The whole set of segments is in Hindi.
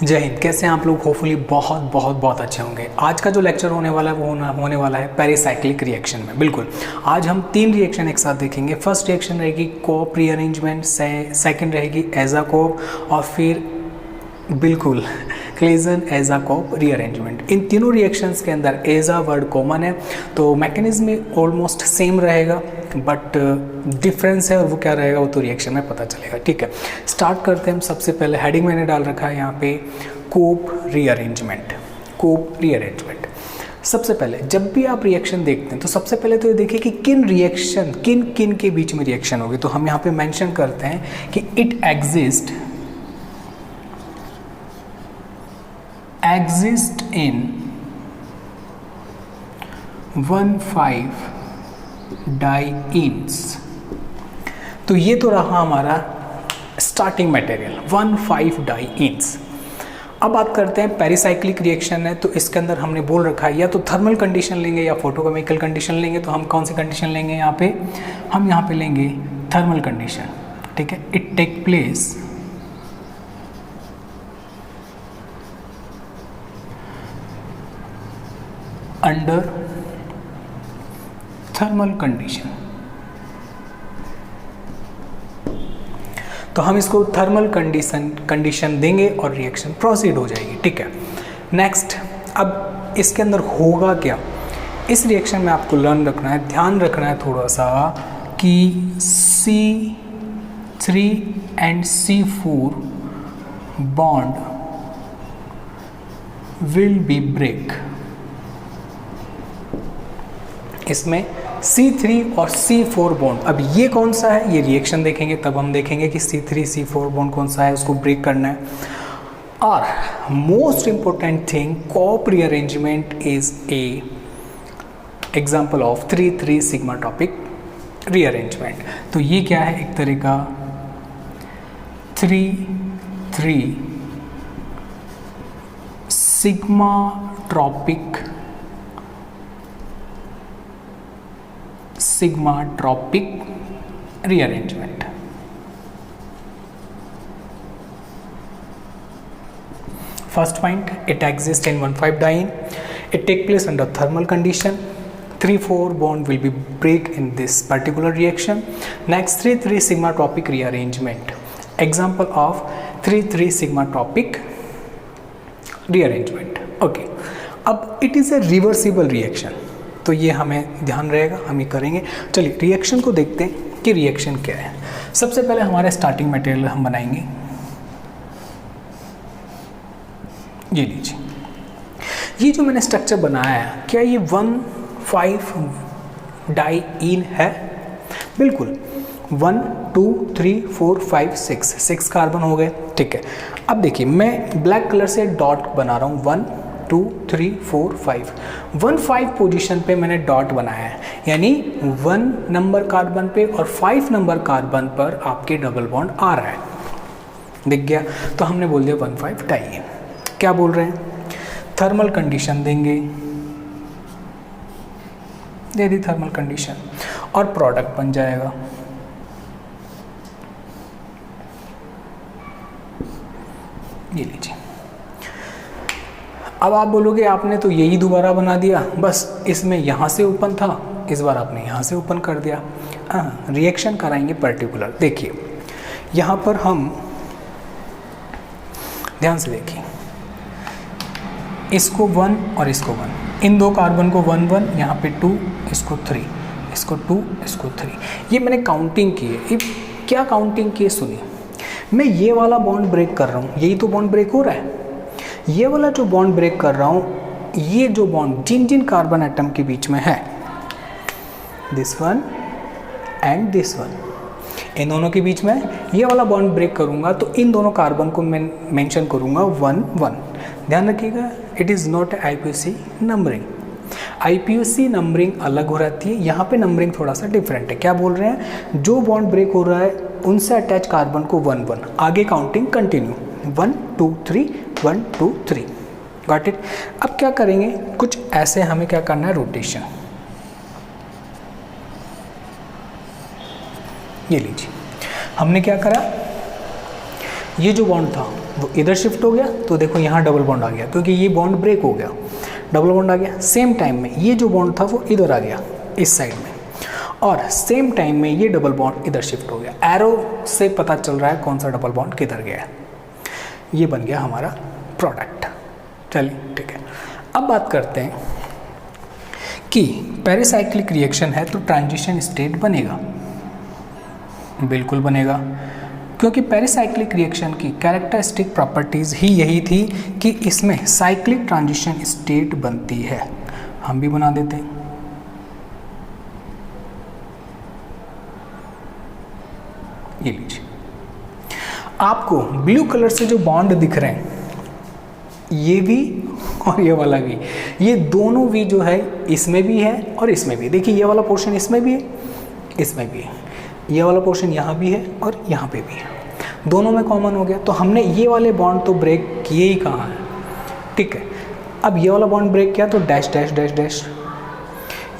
जय हिंद। कैसे हैं आप लोग? होपफुली बहुत बहुत बहुत अच्छे होंगे। आज का जो लेक्चर होने वाला है वो होने वाला है पेरिसाइक्लिक रिएक्शन में। बिल्कुल, आज हम 3 रिएक्शन एक साथ देखेंगे। फर्स्ट रिएक्शन रहेगी कोऑप रीअरेंजमेंट, सेकंड रहेगी एज़ाकोप और फिर बिल्कुल क्लेजन एज़ाकोप रीअरेंजमेंट। इन तीनों रिएक्शंस के अंदर एज़ा वर्ड कॉमन है, तो मैकेनिज्म में ऑलमोस्ट सेम रहेगा, बट डिफरेंस है और वो क्या रहेगा वो तो रिएक्शन में पता चलेगा। ठीक है, स्टार्ट करते हैं हम। सबसे पहले हेडिंग मैंने डाल रखा है यहाँ पे कोऑप रीअरेंजमेंट। कोऑप रीअरेंजमेंट सबसे पहले जब भी आप रिएक्शन देखते हैं तो सबसे पहले तो ये देखिए कि किन किन के बीच में रिएक्शन होगी। तो हम यहाँ पे मेंशन करते हैं कि इट एग्जिस्ट in 1,5-dienes। तो ये तो रहा हमारा स्टार्टिंग मटेरियल 1,5-dienes। अब बात करते हैं पेरिसाइक्लिक रिएक्शन है, तो इसके अंदर हमने बोल रखा है या तो थर्मल कंडीशन लेंगे या फोटोकेमिकल कंडीशन लेंगे। तो हम कौन सी कंडीशन लेंगे यहाँ पे? हम यहाँ पे लेंगे थर्मल कंडीशन। ठीक है, it take place under thermal condition. तो हम इसको थर्मल कंडीशन देंगे और रिएक्शन प्रोसीड हो जाएगी। ठीक है, नेक्स्ट। अब इसके अंदर होगा क्या? इस रिएक्शन में आपको ध्यान रखना है थोड़ा सा कि C3 and C4 bond will be break. इसमें C3 और C4 बॉन्ड, अब ये कौन सा है ये रिएक्शन देखेंगे तब हम देखेंगे कि C3 C4 बॉन्ड कौन सा है, उसको ब्रेक करना है। और most important thing, Cope rearrangement is a example of 3,3 sigmatropic rearrangement. तो ये क्या है? एक तरह का 3,3 sigmatropic rearrangement. First point, it exists in 1,5-diene. It take place under thermal condition. 3,4 bond will be break in this particular reaction. Next, 3,3 sigma tropic rearrangement. Example of 3,3 sigma tropic rearrangement. Okay. अब it is a reversible reaction. तो ये हमें ध्यान रहेगा, हम ये करेंगे। चलिए रिएक्शन को देखते हैं कि रिएक्शन क्या है। सबसे पहले हमारे स्टार्टिंग मटेरियल हम बनाएंगे। ये लीजिए, ये जो मैंने स्ट्रक्चर बनाया है, क्या ये 1,5-डाइईन है? बिल्कुल, 1 2 3 4 5 6 कार्बन हो गए। ठीक है, अब देखिए मैं ब्लैक कलर से डॉट बना रहा हूँ। 1 2 3 4 5 1 पोजीशन पे मैंने डॉट बनाया है, यानी 1 नंबर कार्बन पे और 5 नंबर कार्बन पर आपके डबल बॉन्ड आ रहा है। दिख गया? तो हमने बोल दिया 1,5-डाइईन। क्या बोल रहे हैं? थर्मल कंडीशन देंगे, दे दी थर्मल कंडीशन और प्रोडक्ट बन जाएगा। ये लीजिए। अब आप बोलोगे आपने तो यही दोबारा बना दिया, बस इसमें यहाँ से ओपन था, इस बार आपने यहाँ से ओपन कर दिया। हाँ, रिएक्शन कराएंगे पर्टिकुलर। देखिए यहाँ पर हम ध्यान से देखिए, इसको 1 और इसको 1, इन दो कार्बन को 1 1, यहाँ पे 2, इसको 3, इसको 2, इसको 3। ये मैंने काउंटिंग की है। क्या काउंटिंग की है सुनिए। मैं ये वाला बॉन्ड ब्रेक कर रहा हूँ, यही तो बॉन्ड ब्रेक हो रहा है। ये वाला जो बॉन्ड ब्रेक कर रहा हूँ, ये जो बॉन्ड जिन कार्बन एटम के बीच में है, this one and this one, इन दोनों के बीच में ये वाला बॉन्ड ब्रेक करूँगा तो इन दोनों कार्बन को मैं मेंशन करूँगा 1 1। ध्यान रखिएगा, it is not IUPAC numbering. IUPAC numbering अलग हो रहती है, यहाँ पे नंबरिंग थोड़ा सा डिफरेंट है। क्या बोल रहे हैं? जो बॉन्ड ब्रेक हो रहा है उनसे अटैच कार्बन को 1 1, आगे काउंटिंग कंटिन्यू 1 2 3 1 2 3। Got it? अब क्या करेंगे? कुछ ऐसे हमें क्या करना है, रोटेशन। ये लीजिए, हमने क्या करा, ये जो बॉन्ड था वो इधर शिफ्ट हो गया, तो देखो यहाँ डबल बॉन्ड आ गया क्योंकि ये बॉन्ड ब्रेक हो गया, डबल बॉन्ड आ गया। सेम टाइम में ये जो बॉन्ड था वो इधर आ गया इस साइड में, और सेम टाइम में ये डबल बॉन्ड इधर शिफ्ट हो गया। एरो से पता चल रहा है कौन सा डबल बॉन्ड किधर गया है। ये बन गया हमारा प्रोडक्ट। चलिए ठीक है, अब बात करते हैं कि पेरिसाइक्लिक रिएक्शन है तो ट्रांजिशन स्टेट बनेगा। बिल्कुल बनेगा, क्योंकि पेरिसाइक्लिक रिएक्शन की कैरेक्टरिस्टिक प्रॉपर्टीज़ ही यही थी कि इसमें साइक्लिक ट्रांजिशन स्टेट बनती है। हम भी बना देते हैं। ये लीजिए, आपको ब्लू कलर से जो बॉन्ड दिख रहे हैं, ये भी और ये वाला भी, ये दोनों भी जो है इसमें भी है और इसमें भी। देखिए ये वाला पोर्शन इसमें भी है, इसमें भी है, ये वाला पोर्शन यहाँ भी है और यहाँ पे भी है, दोनों में कॉमन हो गया। तो हमने ये वाले बॉन्ड तो ब्रेक किए ही कहाँ हैं, ठीक है। अब ये वाला बॉन्ड ब्रेक किया तो डैश डैश डैश डैश,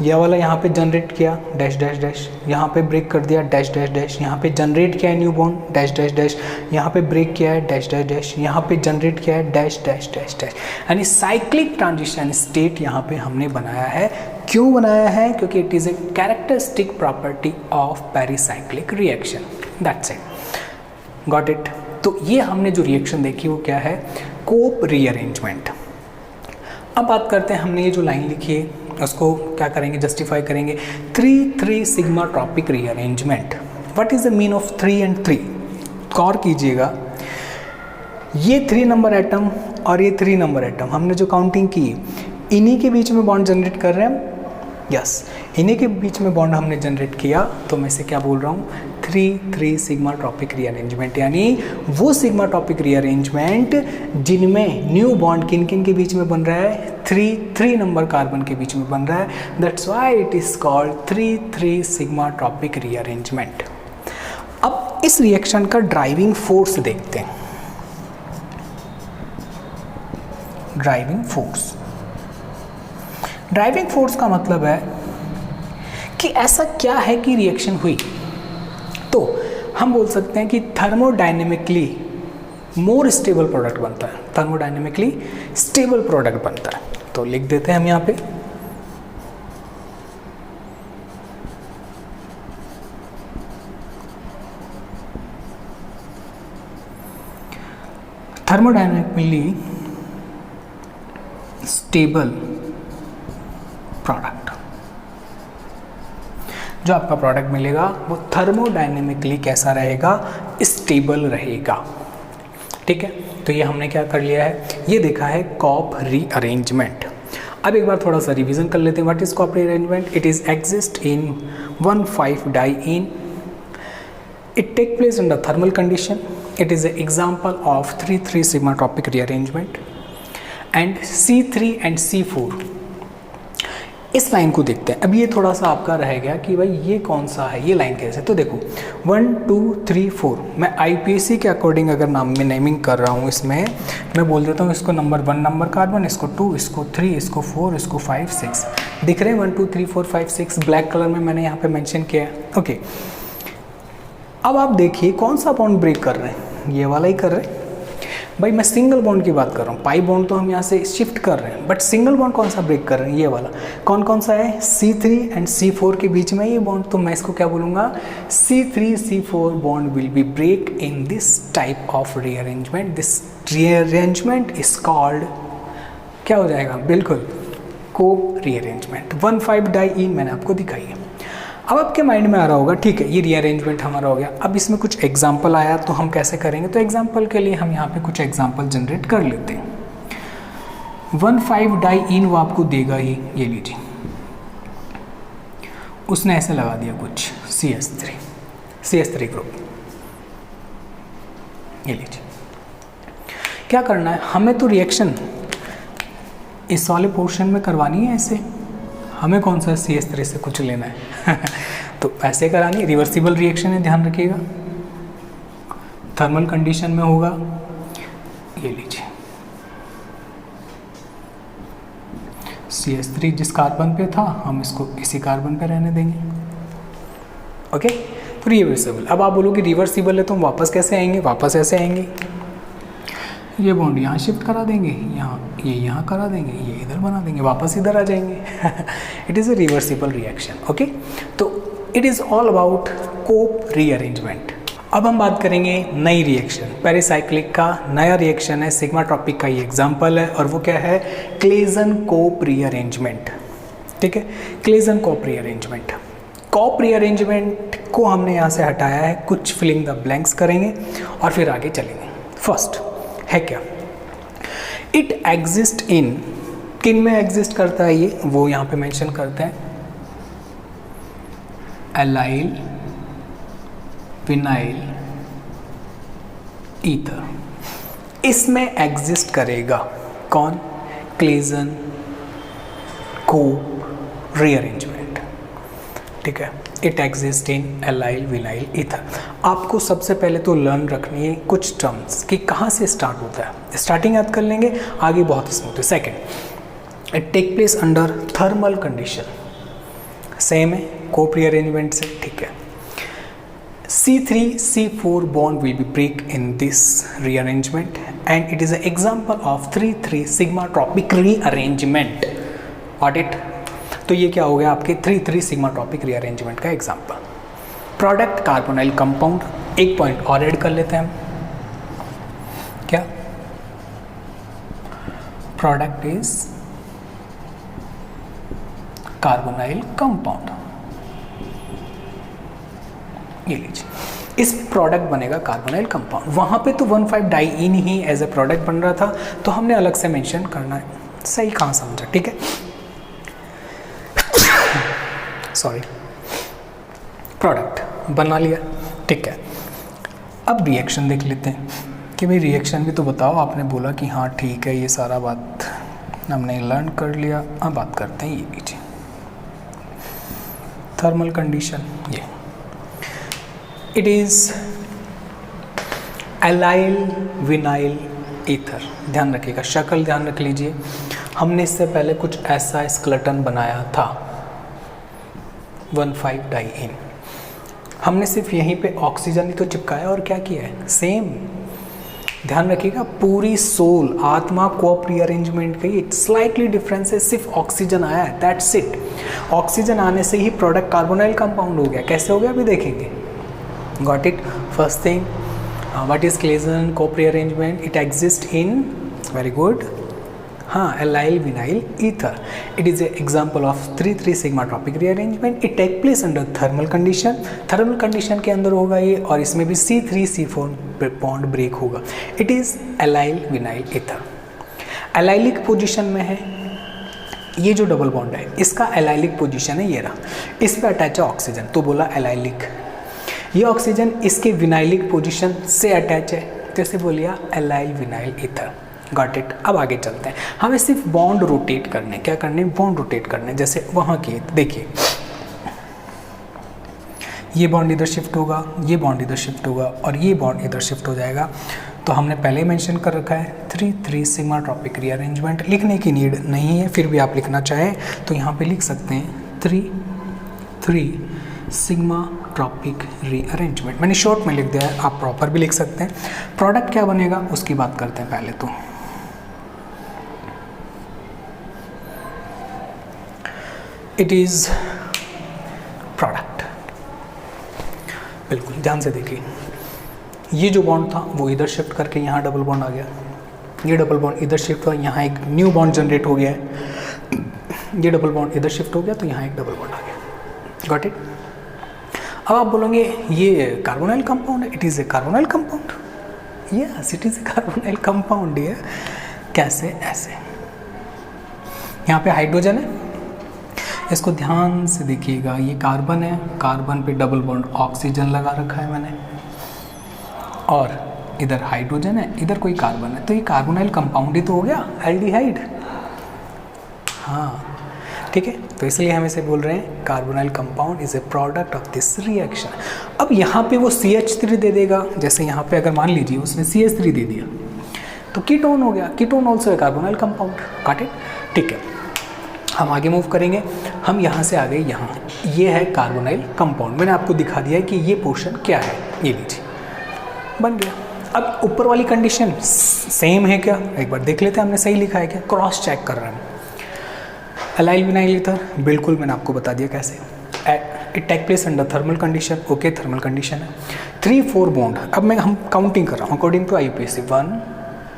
ये वाला यहाँ पे जनरेट किया डैश डैश डैश, यहाँ पे ब्रेक कर दिया डैश डैश डैश, यहाँ पे जनरेट किया है new bond dash dash dash, यहाँ पे ब्रेक किया है डैश डैश डैश, यहाँ पे जनरेट किया है डैश डैश डैश डैश। यानी साइक्लिक ट्रांजिशन स्टेट यहाँ पे हमने बनाया है। क्यों बनाया है? क्योंकि it is a characteristic property of pericyclic reaction. That's it, got it. तो ये हमने जो रिएक्शन देखी वो क्या है? Cope rearrangement. अब बात करते हैं, हमने ये जो लाइन लिखी है उसको क्या करेंगे, जस्टिफाई करेंगे। 3 sigmatropic rearrangement. What is the mean of 3 and 3? गौर कीजिएगा, ये 3 नंबर एटम और ये 3 नंबर एटम हमने जो काउंटिंग की, इन्हीं के बीच में बॉन्ड जनरेट कर रहे हैं हम। यस, इन्हीं के बीच में बॉन्ड हमने जनरेट किया, तो मैं इसे क्या बोल रहा हूँ? 3 सिग्मा ट्रॉपिक रीअरेंजमेंट। यानी वो सिग्मा ट्रॉपिक रीअरेंजमेंट जिनमें न्यू बॉन्ड किन किन के बीच में बन रहा है? 3 नंबर कार्बन के बीच में बन रहा है। That's why it is called 3 sigmatropic rearrangement. अब इस रिएक्शन का ड्राइविंग फोर्स देखते हैं। ड्राइविंग फोर्स का मतलब है कि ऐसा क्या है कि रिएक्शन हुई, तो हम बोल सकते हैं कि थर्मोडायनेमिकली मोर स्टेबल प्रोडक्ट बनता है। थर्मोडायनेमिकली स्टेबल प्रोडक्ट बनता है। तो लिख देते हैं हम यहाँ पे थर्मोडायनेमिकली स्टेबल प्रोडक्ट। जो आपका प्रोडक्ट मिलेगा वो थर्मोडायनेमिकली कैसा रहेगा? स्टेबल रहेगा। ठीक है, तो ये हमने क्या कर लिया है, ये देखा है कॉप रीअरेंजमेंट। अब एक बार थोड़ा सा रिवीजन कर लेते हैं। What is Cope rearrangement? It is exist in 1,5-diene. It take place under thermal condition. It is a example of 3 sigmatropic rearrangement and C3 and C4। इस लाइन को देखते हैं। अब ये थोड़ा सा आपका रह गया कि भाई ये कौन सा है, ये लाइन कैसे? तो देखो 1 2 3 4, मैं IPC के अकॉर्डिंग अगर नाम में नेमिंग कर रहा हूँ, इसमें मैं बोल देता हूँ इसको नंबर 1 नंबर कार्बन, इसको 2, इसको 3, इसको 4, इसको 5 6। दिख रहे हैं 1 2 3 4 5 6 ब्लैक कलर में मैंने यहाँ पे मेंशन किया है। ओके, अब आप देखिए कौन सा बॉन्ड ब्रेक कर रहे हैं? ये वाला ही कर रहे हैं भाई। मैं सिंगल बॉन्ड की बात कर रहा हूँ, पाई बॉन्ड तो हम यहाँ से शिफ्ट कर रहे हैं, बट सिंगल बॉन्ड कौन सा ब्रेक कर रहे हैं? ये वाला। कौन कौन सा है? C3 and C4 के बीच में ये बॉन्ड, तो मैं इसको क्या बोलूँगा? C3-C4 bond will be break in this type of rearrangement. This rearrangement is called, क्या हो जाएगा? बिल्कुल कोप रीअरेंजमेंट। 1,5-diene मैंने आपको दिखाई है। अब आपके माइंड में आ रहा होगा, ठीक है ये रीअरेंजमेंट हमारा हो गया, अब इसमें कुछ एग्जाम्पल आया तो हम कैसे करेंगे? तो एग्जाम्पल के लिए हम यहाँ पे कुछ एग्जाम्पल जनरेट कर लेते हैं। 1,5-diene वो आपको देगा ही, ये लीजिए, उसने ऐसे लगा दिया कुछ CS3 ग्रुप, ये लीजिए। क्या करना है हमें? तो रिएक्शन इस वाले पोर्शन में करवानी है ऐसे, हमें कौन सा CS3 से कुछ लेना है तो ऐसे करानी है। रिवर्सिबल रिएक्शन है, ध्यान रखिएगा, थर्मल कंडीशन में होगा। ये लीजिए CS3 जिस कार्बन पे था हम इसको इसी कार्बन पे रहने देंगे। ओके, तो रिवर्सिबल। अब आप बोलोगे रिवर्सिबल है तो हम वापस कैसे आएंगे? वापस ऐसे आएंगे। ये बॉन्ड यहाँ शिफ्ट करा देंगे, ये यहाँ करा देंगे, ये इधर बना देंगे, वापस इधर आ जाएंगे। It is a reversible reaction. Okay, तो it is all about Cope rearrangement. अब हम बात करेंगे नई रिएक्शन। पेरिसाइक्लिक का नया रिएक्शन है, सिग्माट्रॉपिक का ये एग्जाम्पल है, और वो क्या है, क्लेजन कोप रीअरेंजमेंट। ठीक है, क्लेजन कोप रीअरेंजमेंट। कोप रीअरेंजमेंट को हमने यहाँ से हटाया है, कुछ फिलिंग द ब्लैंक्स करेंगे और फिर आगे चलेंगे। फर्स्ट है क्या, इट एग्जिस्ट इन, किन में एग्जिस्ट करता है ये, वो यहाँ पे मेंशन करते हैं, एलाइल विनाइल ईथर। इसमें एग्जिस्ट करेगा कौन, क्लेजन कोप रीअरेंजमेंट। ठीक है, it exist in allyl vinyl ether. आपको सबसे पहले तो लर्न रखनी है कुछ टर्म्स कि कहाँ से स्टार्ट होता है, स्टार्टिंग याद कर लेंगे, आगे बहुत स्मूथ है। Second, it take place under thermal condition, same है कोप रीअरेंजमेंट से। ठीक है, C3C4 bond will be break in this rearrangement and it is an example of 3,3 sigmatropic rearrangement. Got it? तो ये क्या हो गया आपके 3,3 sigmatropic rearrangement का एग्जाम्पल। प्रोडक्ट कार्बोनाइल कंपाउंड, एक पॉइंट और ऐड कर लेते हैं हम, क्या, प्रोडक्ट इज कार्बोनाइल कंपाउंड। ये लीजिए, इस प्रोडक्ट बनेगा कार्बोनाइल कंपाउंड। वहाँ पे तो 1,5-डाइईन ही एज ए प्रोडक्ट बन रहा था, तो हमने अलग से मेंशन करना है। सही कहाँ समझा, ठीक है, सॉरी, प्रोडक्ट बना लिया। ठीक है, अब रिएक्शन देख लेते हैं कि भाई रिएक्शन भी तो बताओ। आपने बोला कि हाँ ठीक है, ये सारा बात हमने लर्न कर लिया। अब बात करते हैं ये लीजिए, थर्मल कंडीशन। ये it is allyl vinyl ether. ध्यान रखिएगा, शक्ल ध्यान रख लीजिए। हमने इससे पहले कुछ ऐसा स्केलेटन बनाया था 1,5-डाइईन। हमने सिर्फ यहीं पे ऑक्सीजन ही तो चिपकाया और क्या किया है, सेम। ध्यान रखिएगा, पूरी सोल आत्मा कोप रीअरेंजमेंट का ये स्लाइटली डिफरेंस है, सिर्फ ऑक्सीजन आया है, दैट्स इट। ऑक्सीजन आने से ही प्रोडक्ट कार्बोनाइल कंपाउंड हो गया। कैसे हो गया अभी देखेंगे। Got it. First thing, what is Claisen Cope rearrangement, it exist in, very good, हाँ, allyl vinyl ether. It is a example of 3,3 sigmatropic rearrangement. It take place under thermal condition. Thermal condition के अंदर होगा ये, और इसमें भी C3C4 बॉन्ड ब्रेक होगा। It is allyl vinyl ether. Allylic position में है, ये जो डबल बॉन्ड है इसका एलाइलिक पोजीशन है, ये रहा, इस पे अटैच है ऑक्सीजन, तो बोला एलाइलिक। ये ऑक्सीजन इसके विनाइलिक पोजीशन से अटैच है, तो इसे बोलिए allyl vinyl ether. Got it. अब आगे चलते हैं, हमें सिर्फ बॉन्ड रोटेट करने, क्या करने, बॉन्ड रोटेट करने। जैसे वहाँ की देखिए, ये बॉन्ड इधर शिफ्ट होगा, ये बॉन्ड इधर शिफ्ट होगा, और ये बॉन्ड इधर शिफ्ट हो जाएगा। तो हमने पहले ही मेंशन कर रखा है 3,3 सिग्माट्रॉपिक रीअरेंजमेंट। लिखने की नीड नहीं है, फिर भी आप लिखना चाहें तो यहाँ पे लिख सकते हैं 3,3 सिग्माट्रॉपिक रीअरेंजमेंट। मैंने शॉर्ट में लिख दिया है, आप प्रॉपर भी लिख सकते हैं। प्रोडक्ट क्या बनेगा उसकी बात करते हैं पहले तो। इट इज प्रोडक्ट, बिल्कुल ध्यान से देखिए, ये जो बॉन्ड था वो इधर शिफ्ट करके यहाँ डबल बॉन्ड आ गया, ये डबल बॉन्ड इधर शिफ्ट हुआ, यहाँ एक न्यू बॉन्ड जनरेट हो गया है, ये डबल बॉन्ड इधर शिफ्ट हो गया तो यहाँ एक डबल बॉन्ड आ गया। Got it. अब आप बोलोगे ये कार्बोनाइल कंपाउंड है, it is a carbonyl compound, yes it is a carbonyl compound. ये कैसे, ऐसे, यहाँ पे हाइड्रोजन है, इसको ध्यान से देखिएगा, ये कार्बन है, कार्बन पे डबल बॉन्ड ऑक्सीजन लगा रखा है मैंने, और इधर हाइड्रोजन है, इधर कोई कार्बन है, तो ये कार्बोनाइल कंपाउंड ही तो हो गया, एल्डिहाइड। हाँ ठीक है, तो इसलिए हम इसे बोल रहे हैं carbonyl compound is a product of this reaction. अब यहाँ पे वो CH3 दे देगा, जैसे यहाँ पे अगर मान लीजिए उसने CH3 दे दिया तो कीटोन हो गया, कीटोन ऑल्सो है कार्बोनाइल कंपाउंड। Got it. ठीक है, हम आगे मूव करेंगे, हम यहाँ से आ गए यहाँ, ये है कार्बोनाइल कंपाउंड। मैंने आपको दिखा दिया है कि ये पोर्शन क्या है, ये लीजिए, बन गया। अब ऊपर वाली कंडीशन सेम है क्या, एक बार देख लेते हैं हमने सही लिखा है क्या, क्रॉस चेक कर रहे हैं। एलाइल विनाइल ईथर, बिल्कुल मैंने आपको बता दिया कैसे, it take place under thermal condition, okay thermal condition है। 3-4 बॉन्ड, अब हम काउंटिंग कर रहा हूँ अकॉर्डिंग टू IUPAC, 1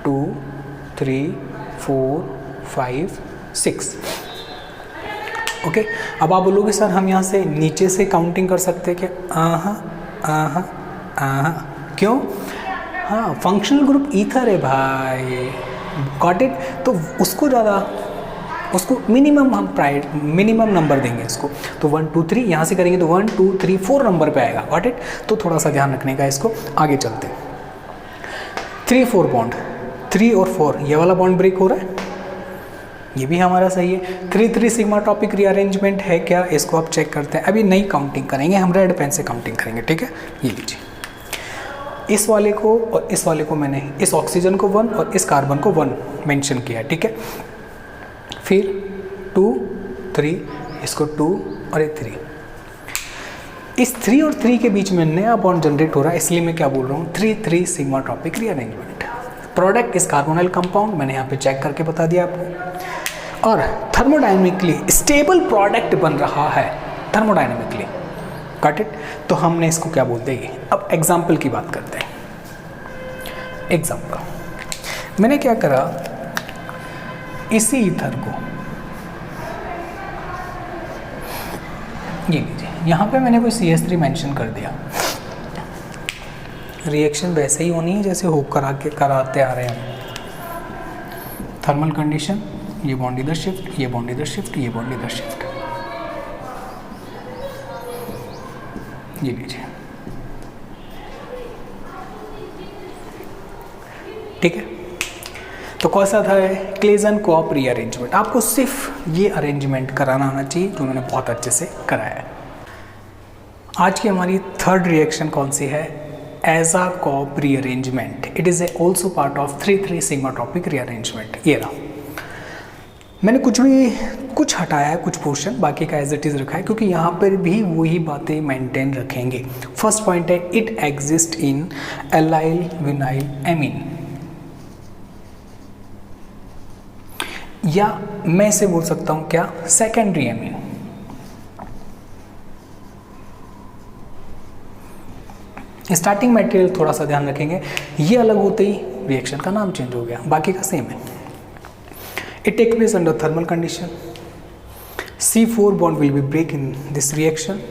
2 3 4 5 6, ओके। अब आप बोलोगे सर हम यहाँ से नीचे से काउंटिंग कर सकते हैं क्या, क्यों, हाँ फंक्शनल ग्रुप ईथर है भाई, गॉट इट। तो उसको मिनिमम हम मिनिमम नंबर देंगे इसको, तो 1 2 3 यहाँ से करेंगे तो 1 2 3 4 नंबर पे आएगा, गॉट इट। तो थोड़ा सा ध्यान रखने का इसको, आगे चलते हैं। 3-4 बॉन्ड, 3 और 4 ये वाला बॉन्ड ब्रेक हो रहा है, ये भी हमारा सही है। 3-3 सिग्मा टॉपिक रीअरेंजमेंट है क्या, इसको आप चेक करते हैं। अभी नई काउंटिंग करेंगे हम, रेड पेन से काउंटिंग करेंगे, ठीक है। ये लीजिए, इस वाले को और इस वाले को मैंने, इस ऑक्सीजन को 1 और इस कार्बन को 1 मेंशन किया है, ठीक है। फिर 2 3, इसको 2 और ये 3, इस 3 और 3 के बीच में नया बॉन्ड जनरेट हो रहा है, इसलिए मैं क्या बोल रहा हूँ, 3-3 सिग्मा टॉपिक रीअरेंजमेंट। प्रोडक्ट इस कार्बोनाइल कंपाउंड, मैंने यहाँ पे चेक करके बता दिया आपको, और थर्मोडायनेमिकली स्टेबल प्रोडक्ट बन रहा है, थर्मोडायनेमिकली, गॉट इट। तो हमने इसको क्या बोलते हैं, अब एग्जाम्पल की बात करते हैं। एग्जाम्पल, मैंने क्या करा, इसी ईथर को ये लीजिए, यहाँ पे मैंने कोई CH3 मेंशन कर दिया, रिएक्शन वैसे ही होनी है जैसे हो कराते आ रहे हैं। थर्मल कंडीशन, ये बॉन्ड इधर शिफ्ट, ये बॉन्ड इधर शिफ्ट, ये बॉन्ड इधर शिफ्ट, ये लीजिए, ठीक है। तो कौन सा था, क्लेजन कोऑप रीअरेंजमेंट। आपको सिर्फ ये अरेंजमेंट कराना आना चाहिए जो उन्होंने बहुत अच्छे से कराया है। आज की हमारी थर्ड रिएक्शन कौन सी है, aza Cope rearrangement. It is also part of 3-3 sigmatropic rearrangement. ये रहा, मैंने कुछ हटाया है, कुछ पोर्शन, बाकी का एज इट इज़ रखा है, क्योंकि यहाँ पर भी वही बातें मेंटेन रखेंगे। फर्स्ट पॉइंट है, it exist in allyl vinyl amine, या मैं इसे बोल सकता हूँ क्या, सेकेंडरी एमीन। स्टार्टिंग मटेरियल थोड़ा सा ध्यान रखेंगे, ये अलग होते ही रिएक्शन का नाम चेंज हो गया, बाकी का सेम है। It take place under thermal condition, C4 bond will be break in this reaction.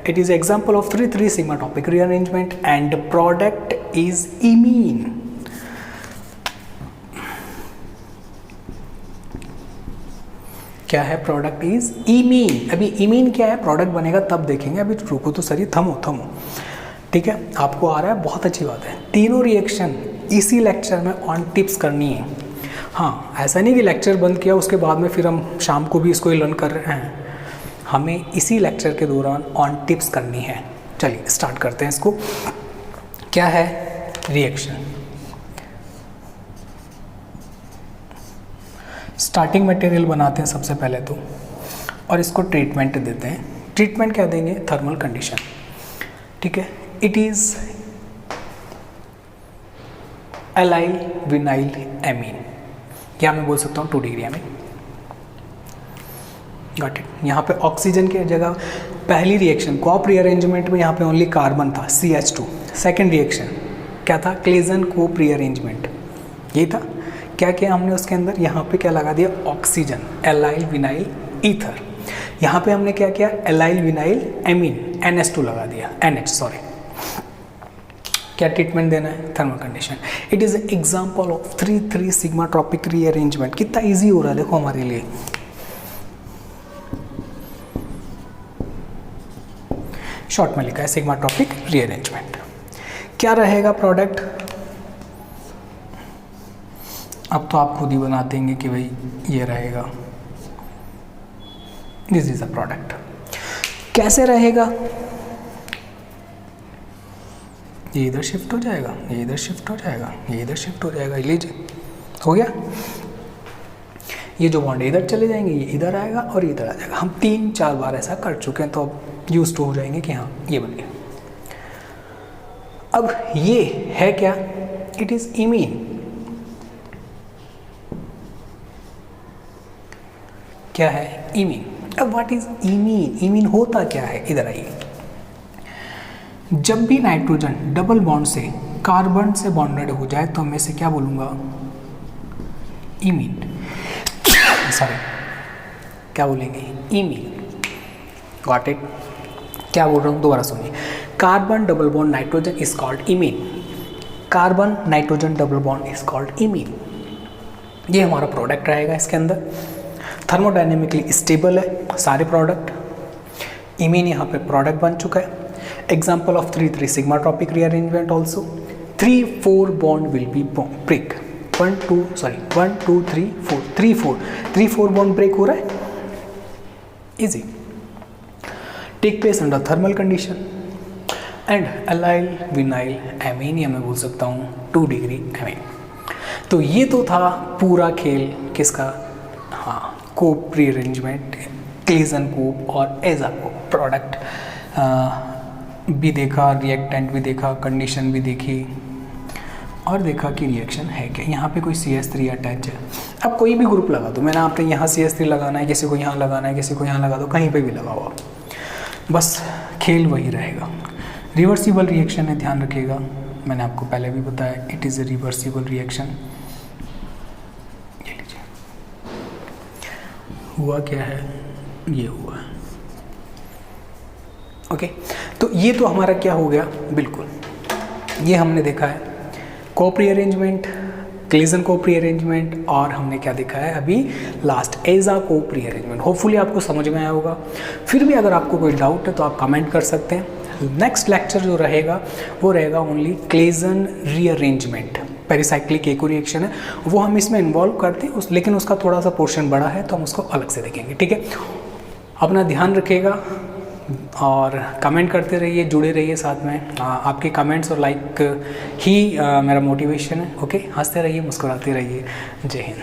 It is example of 3-3 sigma topic rearrangement and the product is imine. क्या है, प्रोडक्ट इज इमीन। अभी इमीन क्या है, प्रोडक्ट बनेगा तब देखेंगे, अभी रुको तो सही, थमो, ठीक है। आपको आ रहा है, बहुत अच्छी बात है। तीनों रिएक्शन इसी लेक्चर में ऑन टिप्स करनी है। हाँ, ऐसा नहीं कि लेक्चर बंद किया उसके बाद में फिर हम शाम को भी इसको ही लर्न कर रहे हैं, हमें इसी लेक्चर के दौरान ऑन टिप्स करनी है। चलिए स्टार्ट करते हैं इसको। क्या है रिएक्शन, स्टार्टिंग मटेरियल बनाते हैं सबसे पहले तो, और इसको ट्रीटमेंट देते हैं। ट्रीटमेंट क्या देंगे, थर्मल कंडीशन, ठीक है। It is allyl vinyl amine, या मैं बोल सकता हूँ 2 डिग्री एमीन, गॉट इट। यहाँ पे ऑक्सीजन की जगह पहली रिएक्शन कोऑप रीअरेंजमेंट में यहाँ पे ओनली कार्बन था, CH2। सेकेंड रिएक्शन क्या था, क्लेजन कोऑप रीअरेंजमेंट, ये था। क्या किया हमने उसके अंदर, यहाँ पे क्या लगा दिया, ऑक्सीजन, एलाइल विनाइल ईथर। यहाँ पे हमने क्या किया, एलाइल विनाइल एमीन, NH2 लगा दिया, NH सॉरी। क्या ट्रीटमेंट देना है, thermal condition. It is example of 3-3 sigmatropic rearrangement. कितना ईजी हो रहा है देखो हमारे लिए। शॉर्ट में लिखा है सिग्मा टॉपिक रीअरेंजमेंट। क्या रहेगा प्रोडक्ट, अब तो आप खुद ही बना देंगे कि भाई ये रहेगा, दिस इज अ प्रोडक्ट। कैसे रहेगा, ये इधर शिफ्ट हो जाएगा, ये इधर शिफ्ट हो जाएगा, ये इधर शिफ्ट हो जाएगा, लीजिए हो गया। ये जो बॉन्ड इधर चले जाएंगे, ये इधर आएगा और ये इधर आ जाएगा। हम 3-4 बार ऐसा कर चुके हैं, तो अब यूज्ड टू हो जाएंगे कि हाँ ये बन गया। अब ये है क्या, इट इज इमीन। क्या है? इमीन। अब व्हाट इज इमीन? इमीन होता क्या है? इधर आइए। जब भी नाइट्रोजन डबल बॉन्ड से कार्बन से बॉन्डेड हो जाए तो मैं इसे क्या बोलूंगा? इमीन। सॉरी, क्या बोलेंगे? इमीन। Got it? क्या बोल रहा हूँ दोबारा सुनिए। Carbon double bond nitrogen is called imine. Carbon nitrogen double bond is called imine. ये हमारा प्रोडक्ट रहेगा। इसके अंदर थर्मोडाइनेमिकली स्टेबल है सारे प्रोडक्ट। इमीन यहाँ पे प्रोडक्ट बन चुका है। Example of 3,3 sigmatropic rearrangement also. 3,4 bond will be break. 1 2 3 4 3-4 bond break हो रहा है। Easy. Take place under thermal condition and allyl vinyl amine, या मैं बोल सकता हूँ 2 डिग्री एमीन। तो ये तो था पूरा खेल किसका? हाँ, कोप रीअरेंजमेंट, क्लेजन कोप और एजा कोप। प्रोडक्ट भी देखा, रिएक्टेंट भी देखा, कंडीशन भी देखी और देखा कि रिएक्शन है क्या। यहाँ पे कोई CH3 अटैच है। अब कोई भी ग्रुप लगा दो, मैंने आपने यहाँ CH3 लगाना है, किसी को यहाँ लगाना है, किसी को यहाँ लगा दो, कहीं पे भी लगाओ आप, बस खेल वही रहेगा। रिवर्सिबल रिएक्शन है, ध्यान रखिएगा। मैंने आपको पहले भी बताया, it is a reversible reaction. ये लीजिए, हुआ क्या है? ये हुआ। ओके, तो ये तो हमारा क्या हो गया? बिल्कुल, ये हमने देखा है Cope rearrangement, Claisen Cope rearrangement, और हमने क्या देखा है अभी लास्ट? एजा कोप रीअरेंजमेंट। होपफुली आपको समझ में आया होगा। फिर भी अगर आपको कोई डाउट है तो आप कमेंट कर सकते हैं। नेक्स्ट लेक्चर जो रहेगा वो रहेगा ओनली क्लेजन रीअरेंजमेंट। पेरिसाइक्लिक एको रिएक्शन है, वो हम इसमें इन्वॉल्व करते हैं लेकिन उसका थोड़ा सा पोर्शन बड़ा है तो हम उसको अलग से देखेंगे। ठीक है, अपना ध्यान रखिएगा और कमेंट करते रहिए, जुड़े रहिए साथ में। आपके कमेंट्स और लाइक ही मेरा मोटिवेशन है। ओके, हंसते रहिए, मुस्कुराते रहिए। जय हिंद।